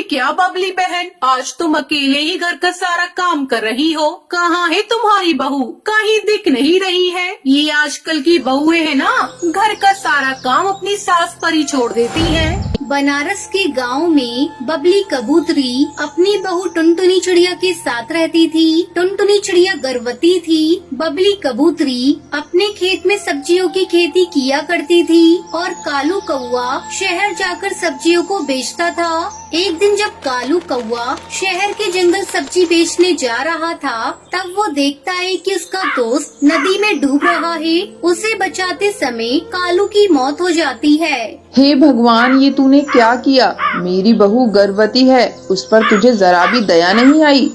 क्या बबली बहन, आज तुम अकेले ही घर का सारा काम कर रही हो? कहाँ है तुम्हारी बहू? कहीं दिख नहीं रही है। ये आजकल की बहुएं है ना, घर का सारा काम अपनी सास पर ही छोड़ देती है। बनारस के गांव में बबली कबूतरी अपनी बहू टुनटुनी चिड़िया के साथ रहती थी। टुनटुनी चिड़िया गर्भवती थी। बबली कबूतरी अपने खेत में सब्जियों की खेती किया करती थी और कालू कौवा शहर जाकर सब्जियों को बेचता था। एक दिन जब कालू कौवा शहर के जंगल सब्जी बेचने जा रहा था, तब वो देखता है कि उसका दोस्त नदी में डूब रहा है। उसे बचाते समय कालू की मौत हो जाती है। हे भगवान, ये तूने क्या किया? मेरी बहू गर्भवती है, उस पर तुझे जरा भी दया नहीं आई।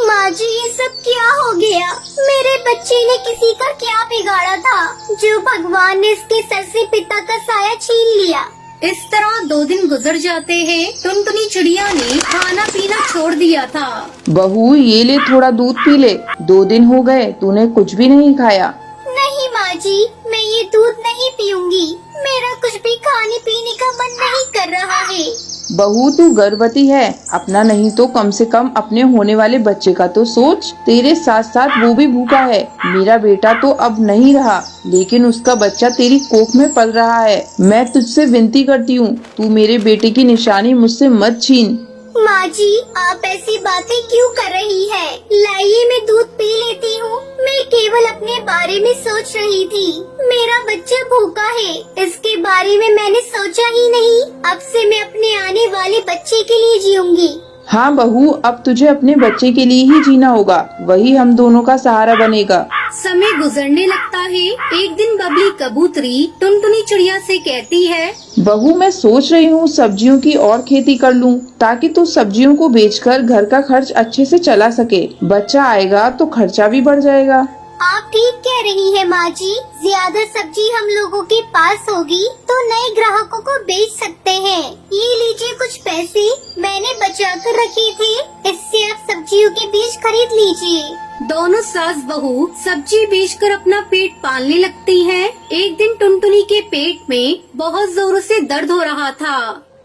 माँ जी, ये सब क्या हो गया? मेरे बच्चे ने किसी का क्या बिगाड़ा था जो भगवान ने इसके सर से पिता का साया छीन लिया? इस तरह 2 दिन गुजर जाते हैं। टुनटुनी चिड़िया ने खाना पीना छोड़ दिया था। बहू, ये ले थोड़ा दूध पी ले। 2 दिन हो गए तूने कुछ भी नहीं खाया। नहीं माँ जी, मैं ये दूध नहीं पीऊंगी। मेरा कुछ भी खाने पीने का मन नहीं कर रहा है। बहू, तू गर्भवती है, अपना नहीं तो कम से कम अपने होने वाले बच्चे का तो सोच। तेरे साथ साथ वो भी भूखा है। मेरा बेटा तो अब नहीं रहा, लेकिन उसका बच्चा तेरी कोख में पल रहा है। मैं तुझसे विनती करती हूँ, तू मेरे बेटे की निशानी मुझसे मत छीन। माँ जी, आप ऐसी बातें क्यों कर रही है? लाइए, मैं दूध पी लेती हूँ। मैं केवल अपने बारे में सोच रही थी। मेरा बच्चा भूखा है, इसके बारे में मैंने सोचा ही नहीं। अब से मैं अपने आने वाले बच्चे के लिए जीऊंगी। हाँ बहू, अब तुझे अपने बच्चे के लिए ही जीना होगा, वही हम दोनों का सहारा बनेगा। समय गुजरने लगता है। एक दिन बबली कबूतरी टुनटुनी चिड़िया से कहती है, बहू, मैं सोच रही हूँ सब्जियों की और खेती कर लूँ, ताकि तू सब्जियों को बेचकर घर का खर्च अच्छे से चला सके। बच्चा आएगा तो खर्चा भी बढ़ जाएगा। आप ठीक कह रही है माँ जी। ज्यादा सब्जी हम लोगों के पास होगी तो नए ग्राहकों को बेच सकते हैं। ये लीजिए कुछ पैसे, मैंने बचा कर रखे थे। इससे आप सब्जियों के बीज खरीद लीजिए। दोनों सास बहू सब्जी बेचकर अपना पेट पालने लगती हैं। एक दिन टुनटुनी के पेट में बहुत जोरों से दर्द हो रहा था।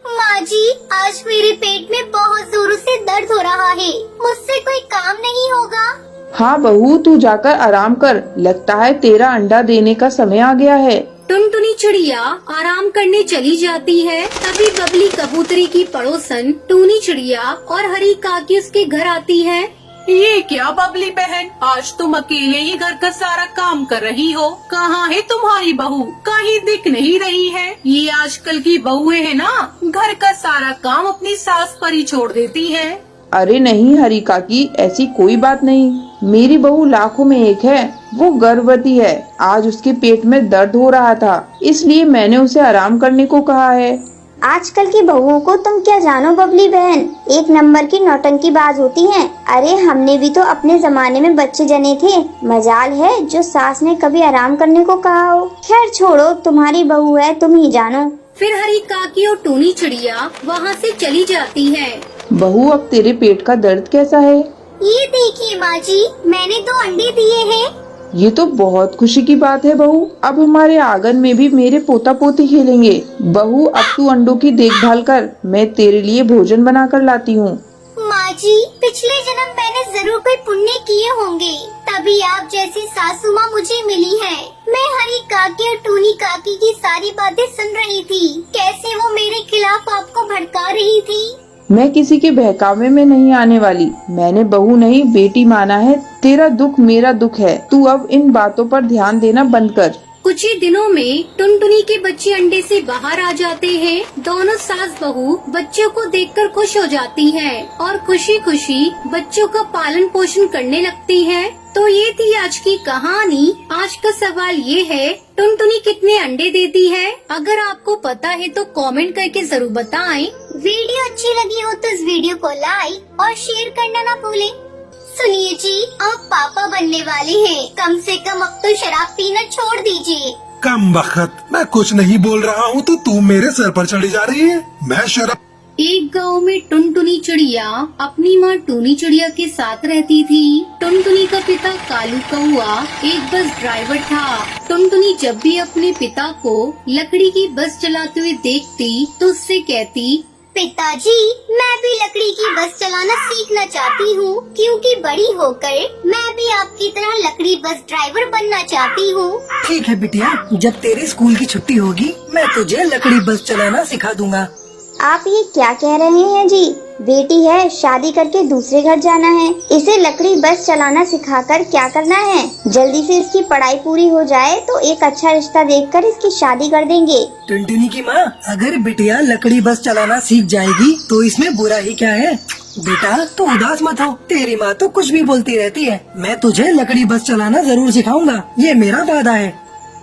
माँ जी, आज मेरे पेट में बहुत जोरों से दर्द हो रहा है। मुझसे कोई काम नहीं होगा? हाँ बहू, तू जाकर आराम कर। लगता है तेरा अंडा देने का समय आ गया है। टुनटुनी चिड़िया आराम करने चली जाती है। तभी बबली कबूतरी की पड़ोसन टूनी चिड़िया और हरी काकी उसके घर आती है। ये क्या बबली बहन, आज तुम अकेले ही घर का सारा काम कर रही हो? कहाँ है तुम्हारी बहू? कहीं दिख नहीं रही है। ये आजकल की बहुएं है ना, घर का सारा काम अपनी सास पर ही छोड़ देती है। अरे नहीं हरी काकी, ऐसी कोई बात नहीं। मेरी बहू लाखों में एक है। वो गर्भवती है। आज उसके पेट में दर्द हो रहा था, इसलिए मैंने उसे आराम करने को कहा है। आजकल की बहुओं को तुम क्या जानो बबली बहन, एक नंबर की नौटंकी बाज होती हैं। अरे हमने भी तो अपने जमाने में बच्चे जने थे। मजाल है जो सास ने कभी आराम करने को कहा हो। खैर छोड़ो, तुम्हारी बहू है, तुम ही जानो। फिर हरी काकी और टूनी चिड़िया वहाँ से चली जाती है। बहू, अब तेरे पेट का दर्द कैसा है? ये देखिए माँ जी, मैंने 2 अंडे दिए हैं। ये तो बहुत खुशी की बात है बहू। अब हमारे आंगन में भी मेरे पोता पोती खेलेंगे। बहू, अब तू अंडों की देखभाल कर, मैं तेरे लिए भोजन बना कर लाती हूँ। माँ जी, पिछले जन्म मैंने जरूर कोई पुण्य किए होंगे, तभी आप जैसी सासू माँ मुझे मिली है। मैं हरी काकी और टूनी काकी की सारी बातें सुन रही थी। कैसे वो मेरे खिलाफ आपको भड़का रही थी। मैं किसी के बहकावे में नहीं आने वाली। मैंने बहू नहीं बेटी माना है। तेरा दुख मेरा दुख है। तू अब इन बातों पर ध्यान देना बंद कर। कुछ ही दिनों में टुनटुनी के बच्चे अंडे से बाहर आ जाते हैं। दोनों सास बहू बच्चों को देखकर खुश हो जाती हैं और खुशी खुशी बच्चों का पालन पोषण करने लगती हैं। तो ये थी आज की कहानी। आज का सवाल ये है, टुनटुनी कितने अंडे देती है? अगर आपको पता है तो कमेंट करके जरूर बताएं। वीडियो अच्छी लगी हो तो इस वीडियो को लाइक और शेयर करना ना भूलें। सुनिए जी, आप पापा बनने वाले हैं। कम से कम अब तो शराब पीना छोड़ दीजिए। कम बखत, मैं कुछ नहीं बोल रहा हूँ तो तू मेरे सर पर चढ़ी जा रही है। मैं शराब एक गांव में टुनटुनी चिड़िया अपनी माँ टूनी चिड़िया के साथ रहती थी। टुनटुनी का पिता कालू कौआ एक बस ड्राइवर था। टुनटुनी जब भी अपने पिता को लकड़ी की बस चलाते हुए देखती तो उससे कहती, पिताजी, मैं भी लकड़ी की बस चलाना सीखना चाहती हूँ, क्योंकि बड़ी होकर मैं भी आपकी तरह लकड़ी बस ड्राइवर बनना चाहती हूँ। ठीक है बिटिया, जब तेरे स्कूल की छुट्टी होगी मैं तुझे लकड़ी बस चलाना सिखा दूंगा। आप ये क्या कह रहे हैं जी? बेटी है, शादी करके दूसरे घर जाना है, इसे लकड़ी बस चलाना सिखाकर क्या करना है? जल्दी से इसकी पढ़ाई पूरी हो जाए तो एक अच्छा रिश्ता देखकर इसकी शादी कर देंगे। टुनटुनी की माँ, अगर बिटिया लकड़ी बस चलाना सीख जाएगी तो इसमें बुरा ही क्या है? बेटा तू उदास मत हो, तेरी माँ तो कुछ भी बोलती रहती है। मैं तुझे लकड़ी बस चलाना जरूर सिखाऊंगा, ये मेरा वादा है।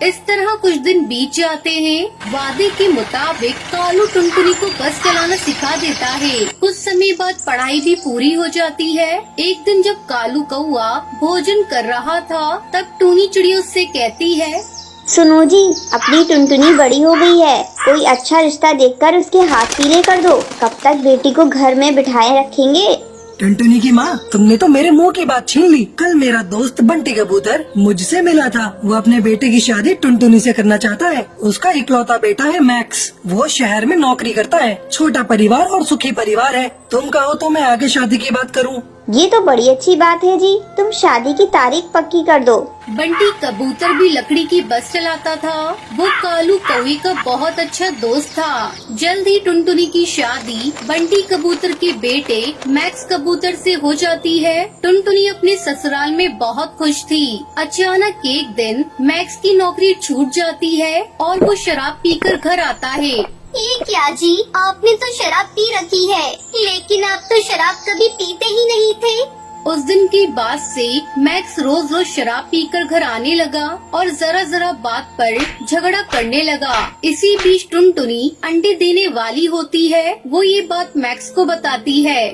इस तरह कुछ दिन बीत जाते हैं। वादे के मुताबिक कालू टुनटुनी को बस चलाना सिखा देता है। कुछ समय बाद पढ़ाई भी पूरी हो जाती है। एक दिन जब कालू कौआ भोजन कर रहा था तब टूनी चिड़िया उससे कहती है, सुनो जी, अपनी टुनटुनी बड़ी हो गई है, कोई अच्छा रिश्ता देखकर उसके हाथ पीले कर दो। कब तक बेटी को घर में बिठाए रखेंगे? टुनटुनी की माँ, तुमने तो मेरे मुंह की बात छीन ली। कल मेरा दोस्त बंटी कबूतर मुझसे मिला था। वो अपने बेटे की शादी टुनटुनी से करना चाहता है। उसका इकलौता बेटा है मैक्स। वो शहर में नौकरी करता है। छोटा परिवार और सुखी परिवार है। तुम कहो तो मैं आगे शादी की बात करूँ? ये तो बड़ी अच्छी बात है जी, तुम शादी की तारीख पक्की कर दो। बंटी कबूतर भी लकड़ी की बस चलाता था। वो कालू कौवे का बहुत अच्छा दोस्त था। जल्द ही टुनटुनी की शादी बंटी कबूतर के बेटे मैक्स कबूतर से हो जाती है। टुनटुनी अपने ससुराल में बहुत खुश थी। अचानक एक दिन मैक्स की नौकरी छूट जाती है और वो शराब पीकर घर आता है। ये क्या जी, आपने तो शराब पी रखी है, लेकिन आप तो शराब कभी पीते ही नहीं थे। उस दिन के बाद से मैक्स रोज रोज शराब पीकर घर आने लगा और जरा जरा बात पर झगड़ा करने लगा। इसी बीच टुनटुनी अंडे देने वाली होती है। वो ये बात मैक्स को बताती है।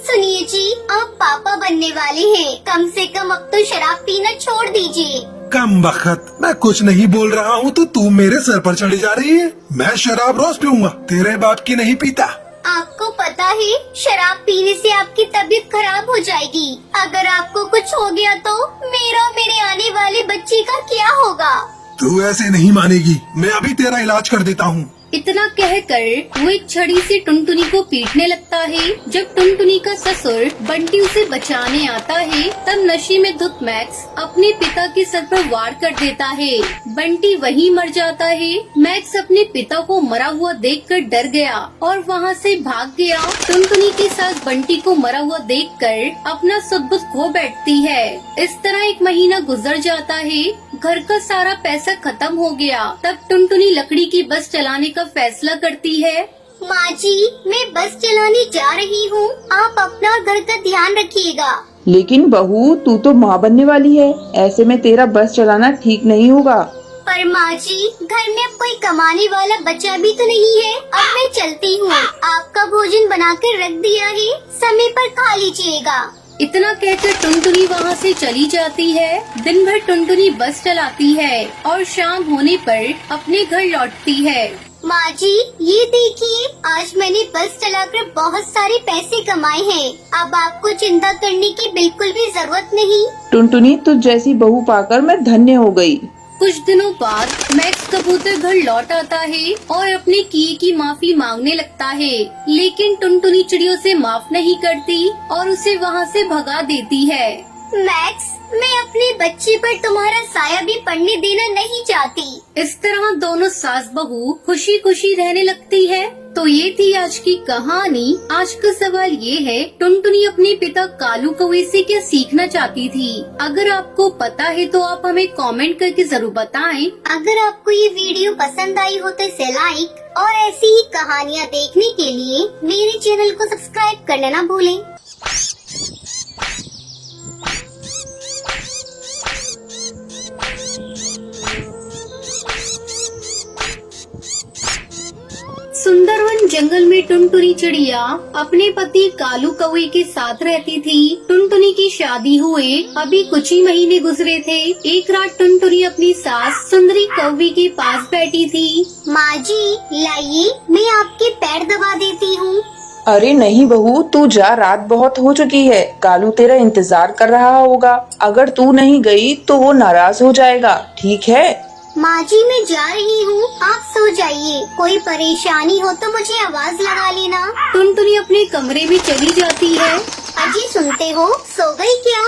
सुनिए जी, आप पापा बनने वाले हैं, कम से कम अब तो शराब पीना छोड़ दीजिए। कम बखत, मैं कुछ नहीं बोल रहा हूँ तो तू मेरे सर पर चढ़ी जा रही है। मैं शराब रोज पीऊंगा, तेरे बाप की नहीं पीता। आपको पता है, शराब पीने से आपकी तबीयत खराब हो जाएगी। अगर आपको कुछ हो गया तो मेरा और मेरे आने वाले बच्चे का क्या होगा? तू ऐसे नहीं मानेगी, मैं अभी तेरा इलाज कर देता हूँ। इतना कहकर वो एक छड़ी से टुनटुनी को पीटने लगता है। जब टुनटुनी का ससुर बंटी उसे बचाने आता है तब नशे में धुत मैक्स अपने पिता के सर पर वार कर देता है। बंटी वहीं मर जाता है। मैक्स अपने पिता को मरा हुआ देखकर डर गया और वहाँ से भाग गया। टुनटुनी के साथ बंटी को मरा हुआ देखकर अपना सब कुछ खो बैठती है। इस तरह एक महीना गुजर जाता है। घर का सारा पैसा खत्म हो गया। तब टुनटुनी लकड़ी की बस चलाने का फैसला करती है। माँ जी, मैं बस चलाने जा रही हूँ, आप अपना घर का ध्यान रखिएगा। लेकिन बहू, तू तो माँ बनने वाली है, ऐसे में तेरा बस चलाना ठीक नहीं होगा। पर माँ जी, घर में अब कोई कमाने वाला बच्चा भी तो नहीं है। अब मैं चलती हूँ, आपका भोजन बनाकर रख दिया है, समय पर खा लीजिएगा। इतना कहकर टुनटुनी वहाँ से चली जाती है। दिन भर टुनटुनी बस चलाती है और शाम होने पर अपने घर लौटती है। माँ जी, ये देखिए, आज मैंने बस चलाकर बहुत सारे पैसे कमाए हैं। अब आपको चिंता करने की बिल्कुल भी जरूरत नहीं। टुनटुनी, तुझ जैसी बहू पाकर मैं धन्य हो गई। कुछ दिनों बाद मैक्स कबूतर घर लौट आता है और अपने किए की माफी मांगने लगता है, लेकिन टुनटुनी चिड़ियों से माफ नहीं करती और उसे वहाँ से भगा देती है। मैक्स, मैं अपने बच्चे पर तुम्हारा साया भी पड़ने देना नहीं चाहती। इस तरह दोनों सास बहू खुशी खुशी रहने लगती है। तो ये थी आज की कहानी। आज का सवाल ये है, टुनटुनी अपने पिता कालू कौवे से क्या सीखना चाहती थी? अगर आपको पता है तो आप हमें कमेंट करके जरूर बताएं। अगर आपको ये वीडियो पसंद आई हो तो इसे लाइक और ऐसी ही कहानियाँ देखने के लिए मेरे चैनल को सब्सक्राइब करना ना भूलें। सुंदरवन जंगल में टुनटुनी चिड़िया अपने पति कालू कौवे के साथ रहती थी। टुनटुनी की शादी हुए अभी कुछ ही महीने गुजरे थे। एक रात टुनटुनी अपनी सास सुंदरी कौवे के पास बैठी थी। माँ जी, लाइए, मैं आपके पैर दबा देती हूँ। अरे नहीं बहू, तू जा, रात बहुत हो चुकी है। कालू तेरा इंतजार कर रहा होगा। अगर तू नहीं गई तो वो नाराज हो जाएगा, ठीक है? माँ जी मैं जा रही हूँ, आप सो जाइए। कोई परेशानी हो तो मुझे आवाज लगा लेना। टुनटुनी अपने कमरे में चली जाती है। अजी सुनते हो, सो गई क्या?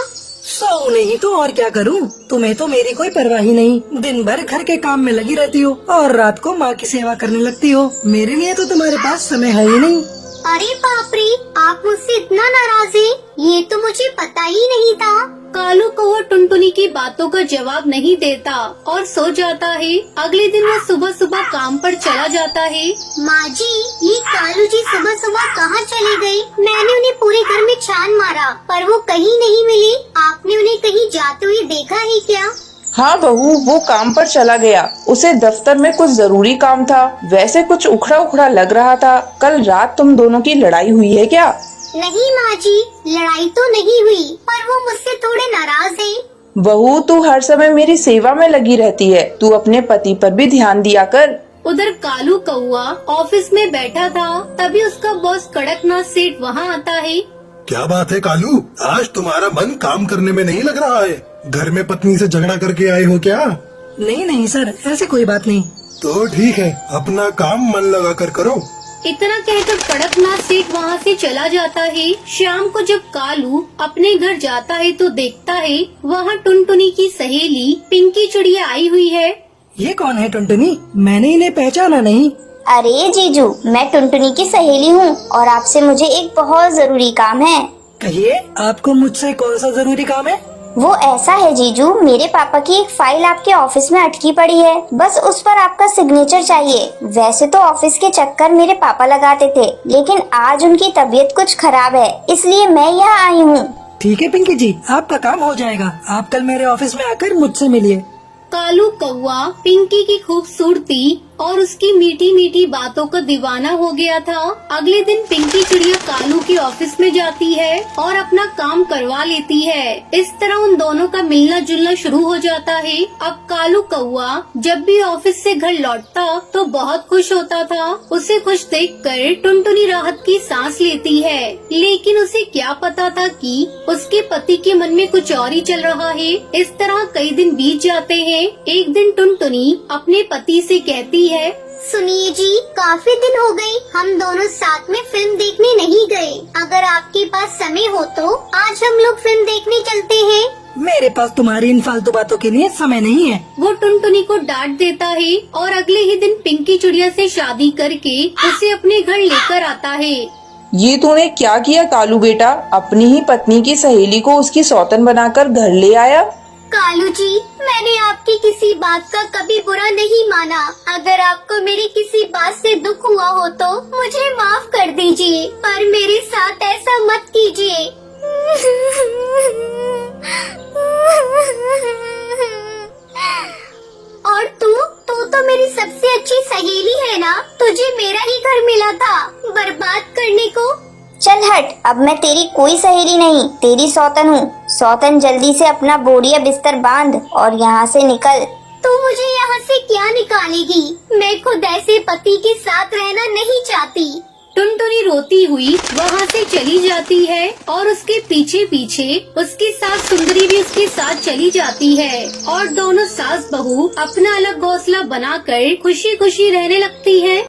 सो नहीं तो और क्या करूं? तुम्हें तो मेरी कोई परवाह ही नहीं। दिन भर घर के काम में लगी रहती हो और रात को माँ की सेवा करने लगती हो। मेरे लिए तो तुम्हारे पास समय है ही नहीं। अरे बाप रे, आप मुझसे इतना नाराज हैं? ये तो मुझे पता ही नहीं था। कालू कौवा टुनटुनी की बातों का जवाब नहीं देता और सो जाता है। अगले दिन वो सुबह सुबह काम पर चला जाता है। माँ जी, ये कालू जी सुबह सुबह कहाँ चले गए? मैंने उन्हें पूरे घर में छान मारा पर वो कहीं नहीं मिले। आपने उन्हें कहीं जाते हुए देखा है क्या? हाँ बहू, वो काम पर चला गया। उसे दफ्तर में कुछ जरूरी काम था। वैसे कुछ उखड़ा उखड़ा लग रहा था। कल रात तुम दोनों की लड़ाई हुई है क्या? नहीं माँ जी, लड़ाई तो नहीं हुई, पर वो मुझसे थोड़े नाराज हैं। बहू, तू हर समय मेरी सेवा में लगी रहती है। तू अपने पति पर भी ध्यान दिया कर। उधर कालू कौवा ऑफिस में बैठा था, तभी उसका बॉस कड़कनाथ सेठ वहाँ आता है। क्या बात है कालू, आज तुम्हारा मन काम करने में नहीं लग रहा है? घर में पत्नी से झगड़ा करके आए हो क्या? नहीं नहीं सर, ऐसी कोई बात नहीं। तो ठीक है, अपना काम मन लगा कर करो। इतना कहकर कड़कनाथ सेठ वहाँ से चला जाता है। शाम को जब कालू अपने घर जाता है तो देखता है वहाँ टुनटुनी की सहेली पिंकी चिड़िया आई हुई है। ये कौन है टुनटुनी? मैंने इन्हें पहचाना नहीं। अरे जीजू, मैं टुनटुनी की सहेली हूँ और आपसे मुझे एक बहुत जरूरी काम है। कहिए, आपको मुझसे कौन सा जरूरी काम है? वो ऐसा है जीजू, मेरे पापा की एक फाइल आपके ऑफिस में अटकी पड़ी है। बस उस पर आपका सिग्नेचर चाहिए। वैसे तो ऑफिस के चक्कर मेरे पापा लगाते थे, लेकिन आज उनकी तबीयत कुछ खराब है, इसलिए मैं यहाँ आई हूँ। ठीक है पिंकी जी, आपका काम हो जाएगा। आप कल मेरे ऑफिस में आकर मुझसे मिलिए। कालू कौवा पिंकी की खूबसूरती और उसकी मीठी मीठी बातों का दीवाना हो गया था। अगले दिन पिंकी चिड़िया कालू के ऑफिस में जाती है और अपना काम करवा लेती है। इस तरह उन दोनों का मिलना जुलना शुरू हो जाता है। अब कालू कौवा जब भी ऑफिस से घर लौटता तो बहुत खुश होता था। उसे खुश देखकर टुनटुनी राहत की सांस लेती है, लेकिन उसे क्या पता था कि उसके पति के मन में कुछ और ही चल रहा है। इस तरह कई दिन बीत जाते हैं। एक दिन टुनटुनी अपने पति से कहती है, सुनिए जी, काफी दिन हो गए हम दोनों साथ में फिल्म देखने नहीं गए। अगर आपके पास समय हो तो आज हम लोग फिल्म देखने चलते हैं। मेरे पास तुम्हारी इन फालतू बातों के लिए समय नहीं है। वो टुनटुनी को डांट देता है और अगले ही दिन पिंकी चिड़िया से शादी करके उसे अपने घर लेकर आता है। ये तूने क्या किया कालू बेटा? अपनी ही पत्नी की सहेली को उसकी सौतन बनाकर घर ले आया। कालू जी, मैंने आपकी किसी बात का कभी बुरा नहीं माना। अगर आपको मेरी किसी बात से दुख हुआ हो तो मुझे माफ कर दीजिए, पर मेरे साथ ऐसा मत कीजिए। और तू तो मेरी सबसे अच्छी सहेली है ना? तुझे मेरा ही घर मिला था बर्बाद करने को। चल हट, अब मैं तेरी कोई सहेली नहीं, तेरी सौतन हूँ। सौतन, जल्दी से अपना बोरिया बिस्तर बांध और यहाँ से निकल। तू मुझे यहाँ से क्या निकालेगी? मैं खुद ऐसे पति के साथ रहना नहीं चाहती। टुनटुनी रोती हुई वहाँ से चली जाती है और उसके पीछे पीछे उसकी सास सुंदरी भी उसके साथ चली जाती है और दोनों सास बहू अपना अलग घोंसला बनाकर खुशी खुशी रहने लगती है।